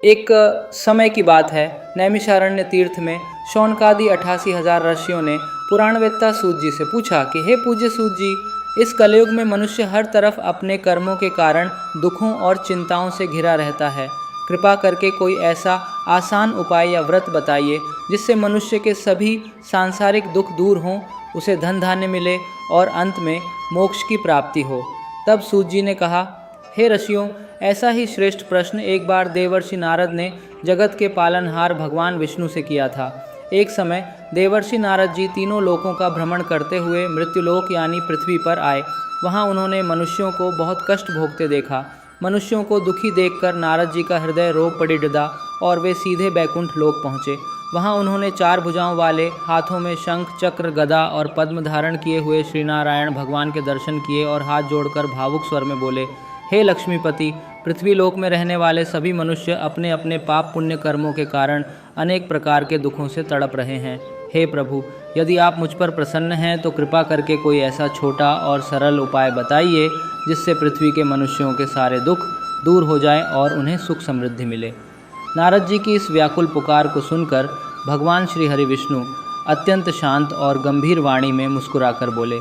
एक समय की बात है। नैमिषारण्य तीर्थ में शौनकादि 88,000 ऋषियों ने पुराणवेत्ता सूत जी से पूछा कि हे पूज्य सूत जी, इस कलयुग में मनुष्य हर तरफ अपने कर्मों के कारण दुखों और चिंताओं से घिरा रहता है। कृपा करके कोई ऐसा आसान उपाय या व्रत बताइए जिससे मनुष्य के सभी सांसारिक दुख दूर हों, उसे धन धान्य मिले और अंत में मोक्ष की प्राप्ति हो। तब सूत जी ने कहा, हे ऋषियों, ऐसा ही श्रेष्ठ प्रश्न एक बार देवर्षि नारद ने जगत के पालनहार भगवान विष्णु से किया था। एक समय देवर्षि नारद जी तीनों लोकों का भ्रमण करते हुए मृत्युलोक यानी पृथ्वी पर आए। वहाँ उन्होंने मनुष्यों को बहुत कष्ट भोगते देखा। मनुष्यों को दुखी देखकर नारद जी का हृदय रो पड़ी डिदा और वे सीधे बैकुंठ लोक पहुँचे। वहाँ उन्होंने 4 भुजाओं वाले, हाथों में शंख चक्र गदा और पद्म धारण किए हुए श्रीनारायण भगवान के दर्शन किए और हाथ जोड़कर भावुक स्वर में बोले, हे लक्ष्मीपति, पृथ्वी लोक में रहने वाले सभी मनुष्य अपने अपने पाप पुण्य कर्मों के कारण अनेक प्रकार के दुखों से तड़प रहे हैं। हे प्रभु, यदि आप मुझ पर प्रसन्न हैं तो कृपा करके कोई ऐसा छोटा और सरल उपाय बताइए जिससे पृथ्वी के मनुष्यों के सारे दुख दूर हो जाएं और उन्हें सुख समृद्धि मिले। नारद जी की इस व्याकुल पुकार को सुनकर भगवान श्री हरि विष्णु अत्यंत शांत और गंभीर वाणी में मुस्कुराकर बोले,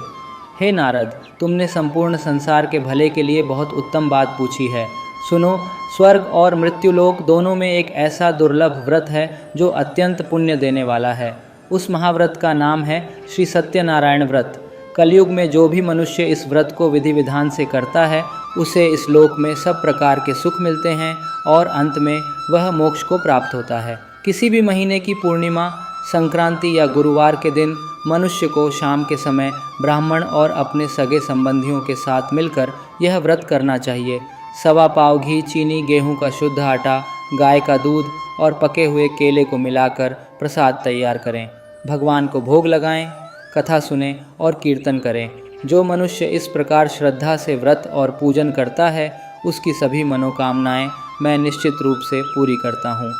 हे नारद, तुमने संपूर्ण संसार के भले के लिए बहुत उत्तम बात पूछी है। सुनो, स्वर्ग और मृत्युलोक दोनों में एक ऐसा दुर्लभ व्रत है जो अत्यंत पुण्य देने वाला है। उस महाव्रत का नाम है श्री सत्यनारायण व्रत। कलयुग में जो भी मनुष्य इस व्रत को विधि विधान से करता है उसे इस लोक में सब प्रकार के सुख मिलते हैं और अंत में वह मोक्ष को प्राप्त होता है। किसी भी महीने की पूर्णिमा, संक्रांति या गुरुवार के दिन मनुष्य को शाम के समय ब्राह्मण और अपने सगे संबंधियों के साथ मिलकर यह व्रत करना चाहिए। 1.25 पाव घी, चीनी, गेहूं का शुद्ध आटा, गाय का दूध और पके हुए केले को मिलाकर प्रसाद तैयार करें। भगवान को भोग लगाएं, कथा सुनें और कीर्तन करें। जो मनुष्य इस प्रकार श्रद्धा से व्रत और पूजन करता है उसकी सभी मनोकामनाएं मैं निश्चित रूप से पूरी करता हूँ।